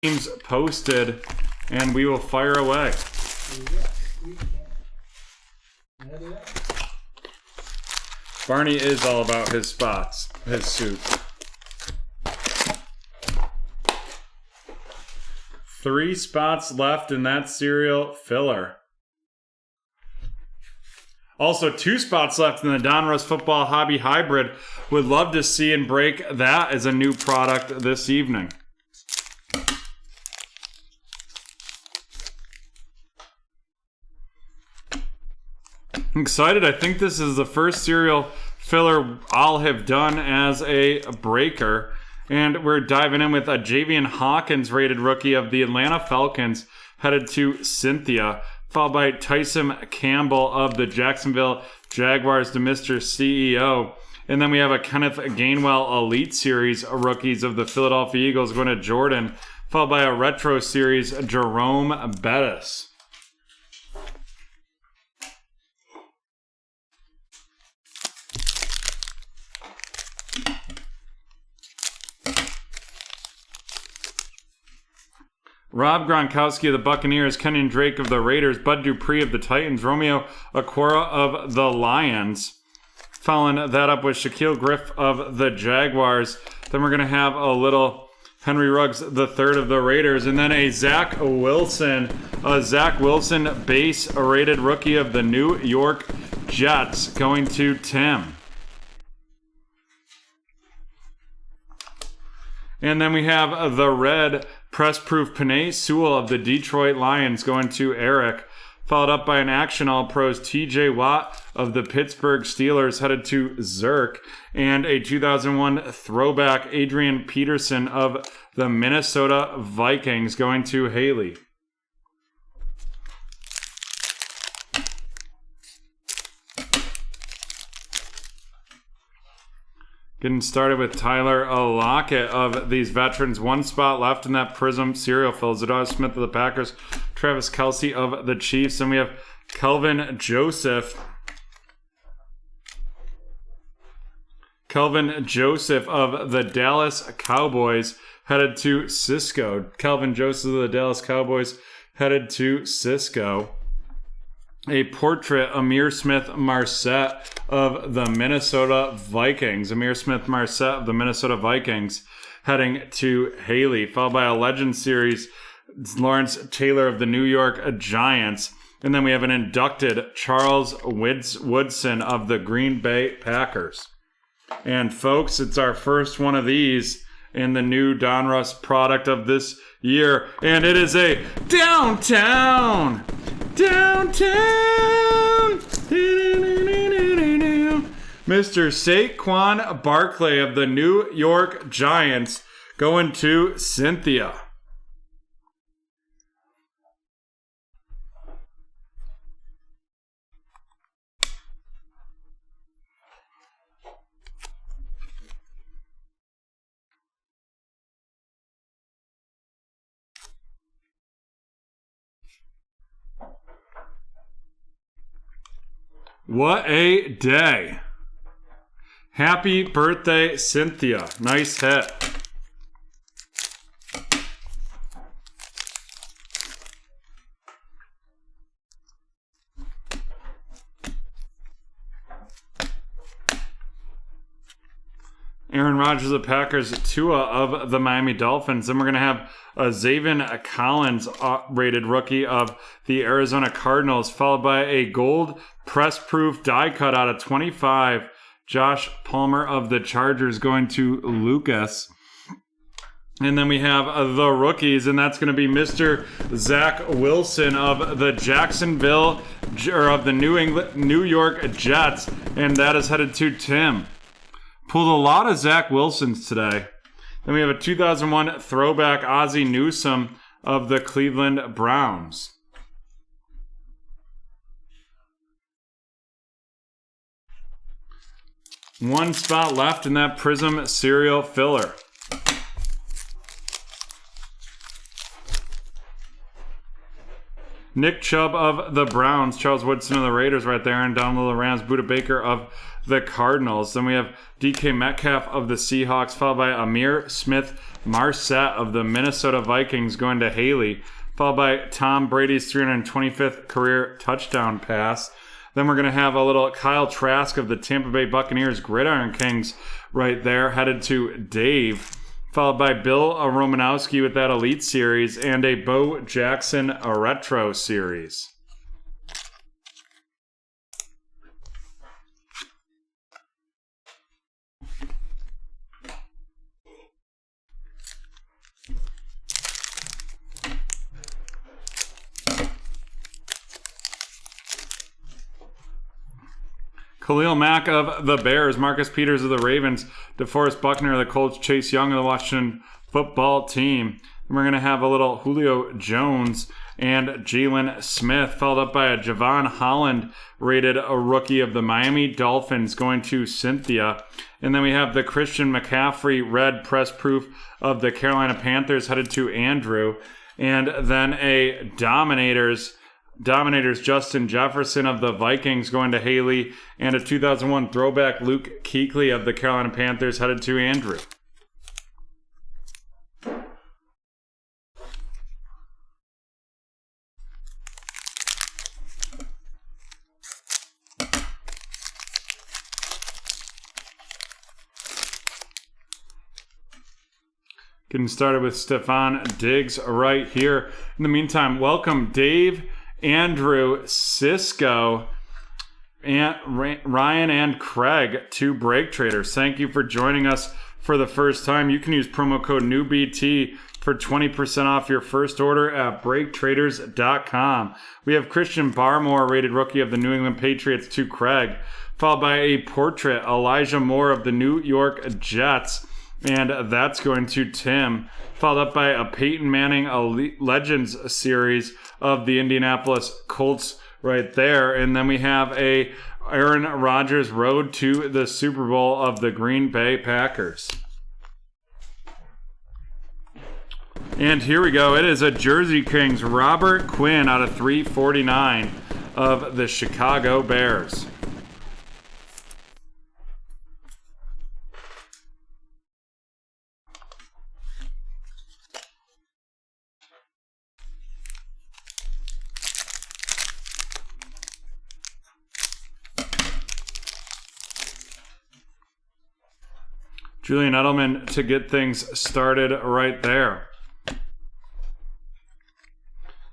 Teams posted, and we will fire away. Barney is all about his spots, his suit. 3 spots left in that serial filler. Also, 2 spots left in the Donruss Football Hobby Hybrid. Would love to see and break that as a new product this evening. I'm excited. I think this is the first serial filler I'll have done as a breaker. And we're diving in with a Javian Hawkins rated rookie of the Atlanta Falcons, headed to Cynthia, followed by Tyson Campbell of the Jacksonville Jaguars to Mr. CEO. And then we have a Kenneth Gainwell Elite Series rookies of the Philadelphia Eagles going to Jordan, followed by a Retro Series Jerome Bettis. Rob Gronkowski of the Buccaneers, Kenyon Drake of the Raiders, Bud Dupree of the Titans, Romeo Okwara of the Lions. Following that up with Shaquille Griff of the Jaguars. Then we're going to have a little Henry Ruggs III of the Raiders, and then a Zach Wilson base rated rookie of the New York Jets going to Tim. And then we have the red press-proof Penei Sewell of the Detroit Lions going to Eric, followed up by an Action All-Pros TJ Watt of the Pittsburgh Steelers headed to Zerk, and a 2001 throwback Adrian Peterson of the Minnesota Vikings going to Haley. Getting started with Tyler Lockett of these veterans. 1 spot left in that Prism serial fill. Zadar Smith of the Packers. Travis Kelce of the Chiefs. And we have Kelvin Joseph. Kelvin Joseph of the Dallas Cowboys headed to Cisco. Kelvin Joseph of the Dallas Cowboys headed to Cisco. A portrait, Amir Smith-Marset of the Minnesota Vikings. Amir Smith-Marset of the Minnesota Vikings heading to Haley, followed by a Legend Series, Lawrence Taylor of the New York Giants. And then we have an inducted Charles Woodson of the Green Bay Packers. And folks, it's our first one of these in the new Donruss product of this year. And it is a Downtown Mr. Saquon Barkley of the New York Giants going to Cynthia. What a day. Happy birthday, Cynthia. Nice hit. Aaron Rodgers of the Packers, Tua of the Miami Dolphins. Then we're going to have a Zaven Collins rated rookie of the Arizona Cardinals, followed by a gold press-proof die cut out of 25. Josh Palmer of the Chargers going to Lucas. And then we have the rookies, and that's going to be Mr. Zach Wilson of the Jacksonville, or of the New York Jets, and that is headed to Tim. Pulled a lot of Zach Wilsons today. Then we have a 2001 throwback Ozzie Newsome of the Cleveland Browns. One spot left in that Prism serial filler. Nick Chubb of the Browns, Charles Woodson of the Raiders right there, and down below the Rams, Budda Baker of the Cardinals. Then we have DK Metcalf of the Seahawks, followed by Amir Smith Marset of the Minnesota Vikings going to Haley, followed by Tom Brady's 325th career touchdown pass. Then we're going to have a little Kyle Trask of the Tampa Bay Buccaneers Gridiron Kings right there, headed to Dave, followed by Bill Romanowski with that Elite Series and a Bo Jackson Retro Series. Khalil Mack of the Bears, Marcus Peters of the Ravens, DeForest Buckner of the Colts, Chase Young of the Washington football team. And we're going to have a little Julio Jones and Jalen Smith, followed up by a Javon Holland rated a rookie of the Miami Dolphins going to Cynthia. And then we have the Christian McCaffrey red press proof of the Carolina Panthers headed to Andrew. And then a Dominators Justin Jefferson of the Vikings going to Haley, and a 2001 throwback Luke Kuechly of the Carolina Panthers headed to Andrew. Getting started with Stefan Diggs right here. In the meantime, welcome Dave, Andrew, Cisco, and Ryan and Craig to BreakTraders. Thank you for joining us for the first time. You can use promo code NEWBT for 20% off your first order at BreakTraders.com. We have Christian Barmore, rated rookie of the New England Patriots, to Craig, followed by a portrait, Elijah Moore of the New York Jets, and that's going to Tim, followed up by a Peyton Manning Legends series of the Indianapolis Colts right there. And then we have a Aaron Rodgers road to the Super Bowl of the Green Bay Packers. And here we go. It is a Jersey Kings Robert Quinn out of 349 of the Chicago Bears. Julian Edelman to get things started right there.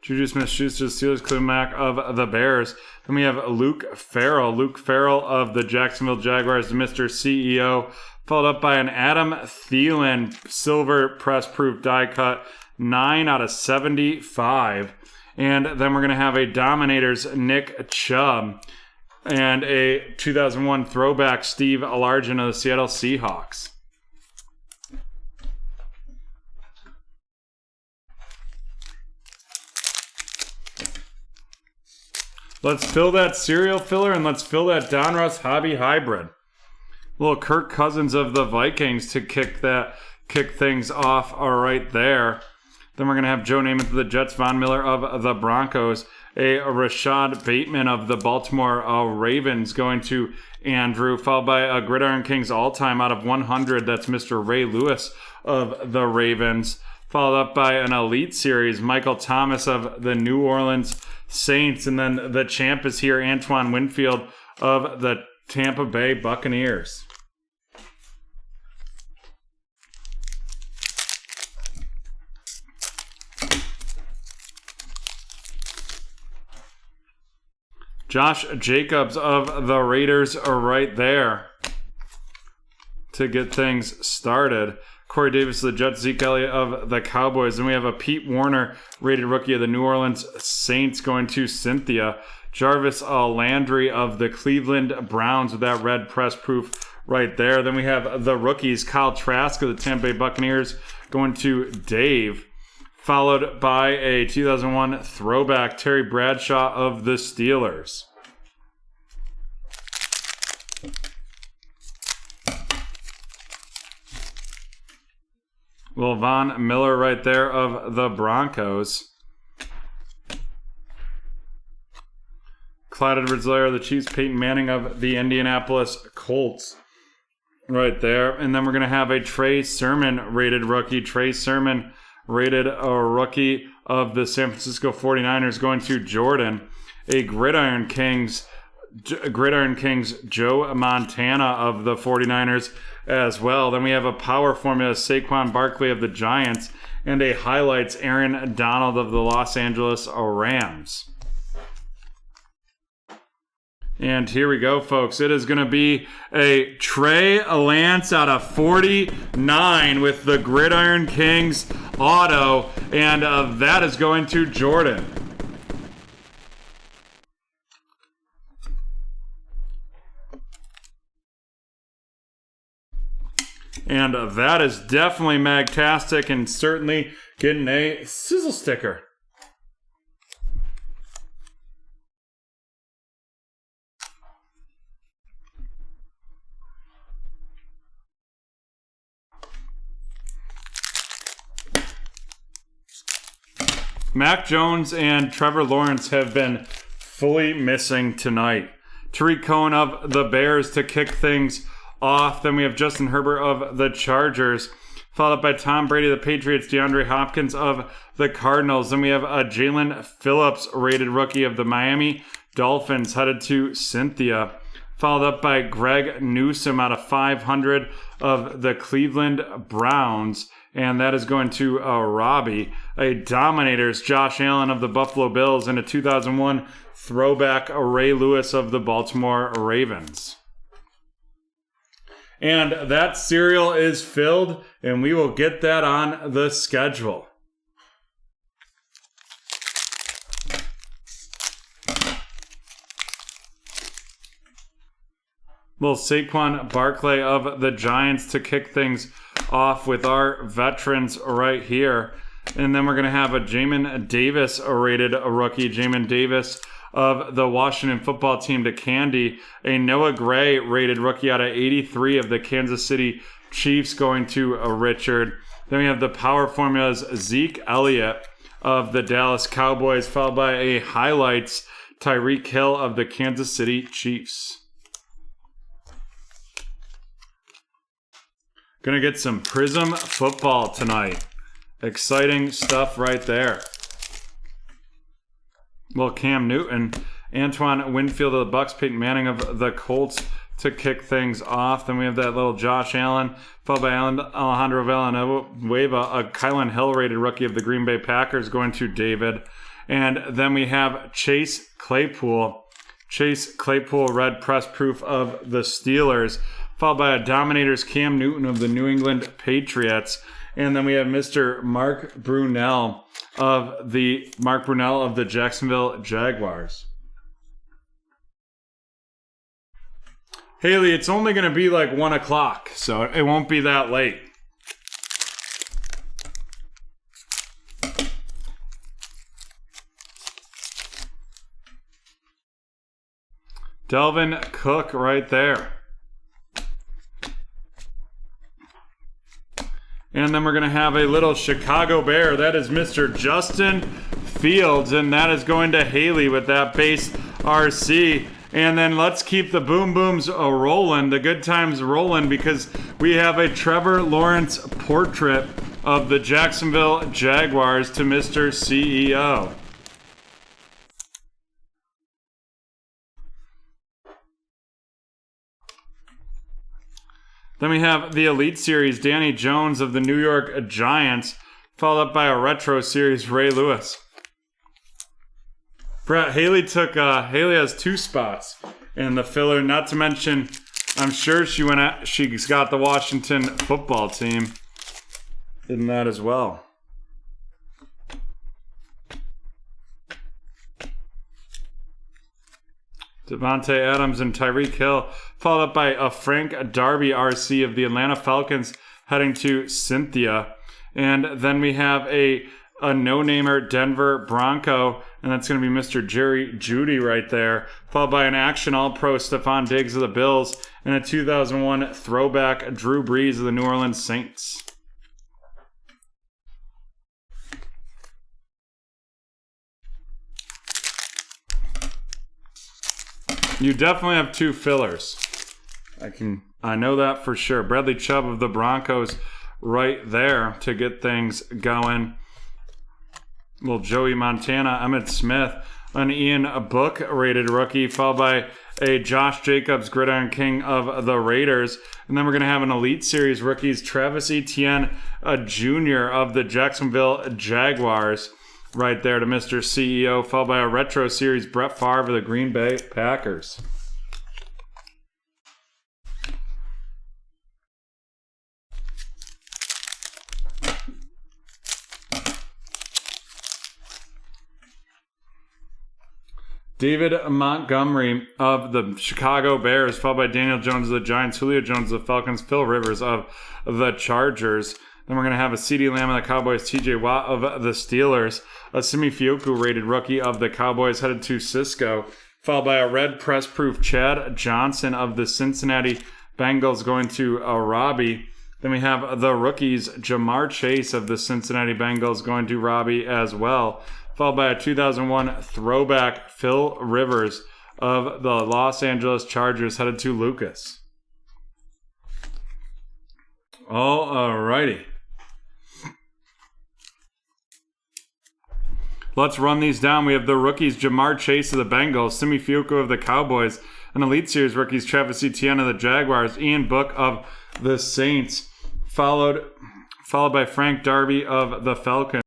Juju Smith-Schuster, Steelers, Khalil Mack of the Bears. Then we have Luke Farrell of the Jacksonville Jaguars, Mr. CEO, followed up by an Adam Thielen silver press proof die cut, 9 out of 75. And then we're going to have a Dominators Nick Chubb and a 2001 throwback Steve Largent of the Seattle Seahawks. Let's fill that cereal filler and let's fill that Donruss Hobby Hybrid. Little Kirk Cousins of the Vikings to kick things off right there. Then we're going to have Joe Namath of the Jets, Von Miller of the Broncos, a Rashad Bateman of the Baltimore Ravens going to Andrew, followed by a Gridiron Kings all-time out of 100. That's Mr. Ray Lewis of the Ravens, followed up by an Elite Series, Michael Thomas of the New Orleans Saints, and then the champ is here, Antoine Winfield of the Tampa Bay Buccaneers. Josh Jacobs of the Raiders are right there to get things started. Corey Davis of the Jets, Zeke Elliott of the Cowboys. And we have a Pete Warner, rated rookie of the New Orleans Saints, going to Cynthia. Jarvis Landry of the Cleveland Browns with that red press proof right there. Then we have the rookies, Kyle Trask of the Tampa Bay Buccaneers, going to Dave, followed by a 2001 throwback, Terry Bradshaw of the Steelers. Well, Von Miller right there of the Broncos. Clyde Edwards-Helaire of the Chiefs, Peyton Manning of the Indianapolis Colts. right there. And then we're going to have a Trey Sermon rated rookie. Trey Sermon rated a rookie of the San Francisco 49ers going to Jordan. A Gridiron Kings Joe Montana of the 49ers as well. Then we have a power formula Saquon Barkley of the Giants and a highlights Aaron Donald of the Los Angeles Rams. And here we go, folks. It is going to be a Trey Lance out of 49 with the Gridiron Kings auto, and that is going to Jordan. And that is definitely magtastic and certainly getting a sizzle sticker. Mac Jones and Trevor Lawrence have been fully missing tonight. Tariq Cohen of the Bears to kick things off. Then we have Justin Herbert of the Chargers, followed by Tom Brady of the Patriots, DeAndre Hopkins of the Cardinals. Then we have a Jalen Phillips rated rookie of the Miami Dolphins headed to Cynthia, followed up by Greg Newsome out of 500 of the Cleveland Browns. And that is going to Robbie. A Dominators, Josh Allen of the Buffalo Bills, and a 2001 throwback, Ray Lewis of the Baltimore Ravens. And that serial is filled, and we will get that on the schedule. Little Saquon Barkley of the Giants to kick things off with our veterans right here. And then we're going to have a Jamin Davis rated rookie. Jamin Davis of the Washington football team to Candy. A Noah Gray rated rookie out of 83 of the Kansas City Chiefs going to Richard. Then we have the power formulas Zeke Elliott of the Dallas Cowboys, followed by a highlights Tyreek Hill of the Kansas City Chiefs. Gonna get some Prism football tonight. Exciting stuff right there. Well, Cam Newton, Antoine Winfield of the Bucks, Peyton Manning of the Colts to kick things off. Then we have that little Josh Allen, followed by Alejandro Villanueva, a Kylan Hill rated rookie of the Green Bay Packers going to David. And then we have Chase Claypool red press proof of the Steelers, followed by a Dominators Cam Newton of the New England Patriots. And then we have Mr. Mark Brunell of the Jacksonville Jaguars. Haley, it's only going to be like 1 o'clock, so it won't be that late. Delvin Cook right there. And then we're going to have a little Chicago Bear. That is Mr. Justin Fields, and that is going to Haley with that base RC. And then let's keep the boom booms rolling, the good times rolling, because we have a Trevor Lawrence portrait of the Jacksonville Jaguars to Mr. CEO. Then we have the Elite Series, Danny Jones of the New York Giants, followed up by a Retro Series, Ray Lewis. Brett, Haley has 2 spots in the filler, not to mention, I'm sure she's got the Washington football team in that as well. Devontae Adams and Tyreek Hill, followed up by a Frank Darby RC of the Atlanta Falcons heading to Cynthia. And then we have a no-namer Denver Bronco, and that's going to be Mr. Jerry Jeudy right there, followed by an Action All-Pro Stephon Diggs of the Bills, and a 2001 throwback Drew Brees of the New Orleans Saints. You definitely have 2 fillers. I know that for sure. Bradley Chubb of the Broncos right there to get things going. Little Joey Montana, Emmitt Smith, an Ian Book rated rookie, followed by a Josh Jacobs, Gridiron King of the Raiders. And then we're going to have an Elite Series rookies, Travis Etienne Jr. of the Jacksonville Jaguars, right there to Mr. CEO, followed by a Retro Series, Brett Favre of the Green Bay Packers. David Montgomery of the Chicago Bears, followed by Daniel Jones of the Giants, Julio Jones of the Falcons, Phil Rivers of the Chargers. Then we're going to have a CeeDee Lamb of the Cowboys, TJ Watt of the Steelers, a Simi Fioku rated rookie of the Cowboys headed to Cisco, followed by a red press proof Chad Johnson of the Cincinnati Bengals going to Robbie. Then we have the rookies, Jamar Chase of the Cincinnati Bengals going to Robbie as well, followed by a 2001 throwback Phil Rivers of the Los Angeles Chargers headed to Lucas. Alrighty. Let's run these down. We have the rookies, Jamar Chase of the Bengals, Simi Fioku of the Cowboys, and Elite Series rookies, Travis Etienne of the Jaguars, Ian Book of the Saints, followed by Frank Darby of the Falcons.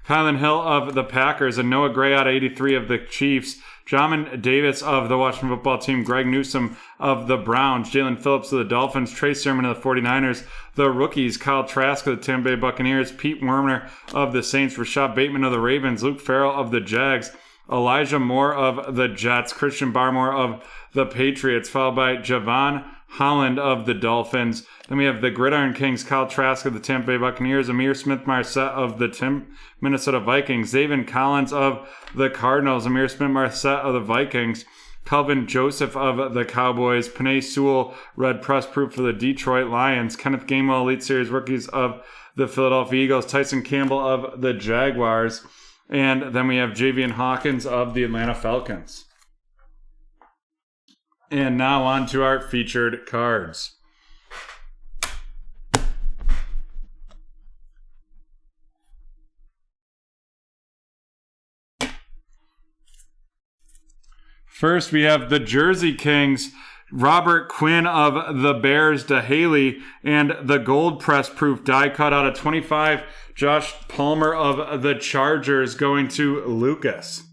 Kylan Hill of the Packers, and Noah Gray out of 83 of the Chiefs. Jamin Davis of the Washington Football Team. Greg Newsome of the Browns. Jalen Phillips of the Dolphins. Trey Sermon of the 49ers. The rookies, Kyle Trask of the Tampa Bay Buccaneers. Pete Werner of the Saints. Rashad Bateman of the Ravens. Luke Farrell of the Jags. Elijah Moore of the Jets. Christian Barmore of the Patriots, followed by Javon Holland of the Dolphins. Then we have the Gridiron Kings, Kyle Trask of the Tampa Bay Buccaneers, Amir Smith-Marset of the Minnesota Vikings, Zaven Collins of the Cardinals, Amir Smith-Marset of the Vikings, Calvin Joseph of the Cowboys, Penei Sewell, red press proof for the Detroit Lions, Kenneth Gainwell, Elite Series rookies of the Philadelphia Eagles, Tyson Campbell of the Jaguars, and then we have Javian Hawkins of the Atlanta Falcons. And now on to our featured cards. First, we have the Jersey Kings, Robert Quinn of the Bears to Haley, and the gold press proof die cut out of 25, Josh Palmer of the Chargers going to Lucas.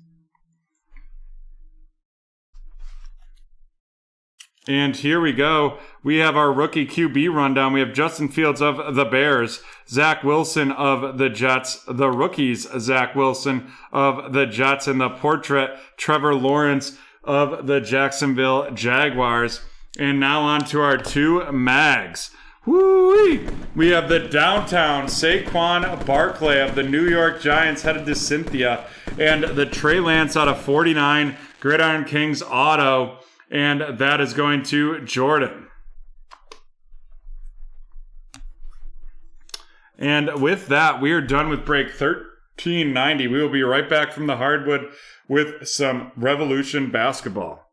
And here we go. We have our rookie QB rundown. We have Justin Fields of the Bears, Zach Wilson of the Jets, the rookies, Zach Wilson of the Jets, and the portrait, Trevor Lawrence of the Jacksonville Jaguars. And now on to our two mags. Woo-wee! We have the downtown Saquon Barkley of the New York Giants headed to Cynthia, and the Trey Lance out of 49 Gridiron Kings auto, and that is going to Jordan. And with that, we are done with break 1390. We will be right back from the hardwood with some Revolution basketball.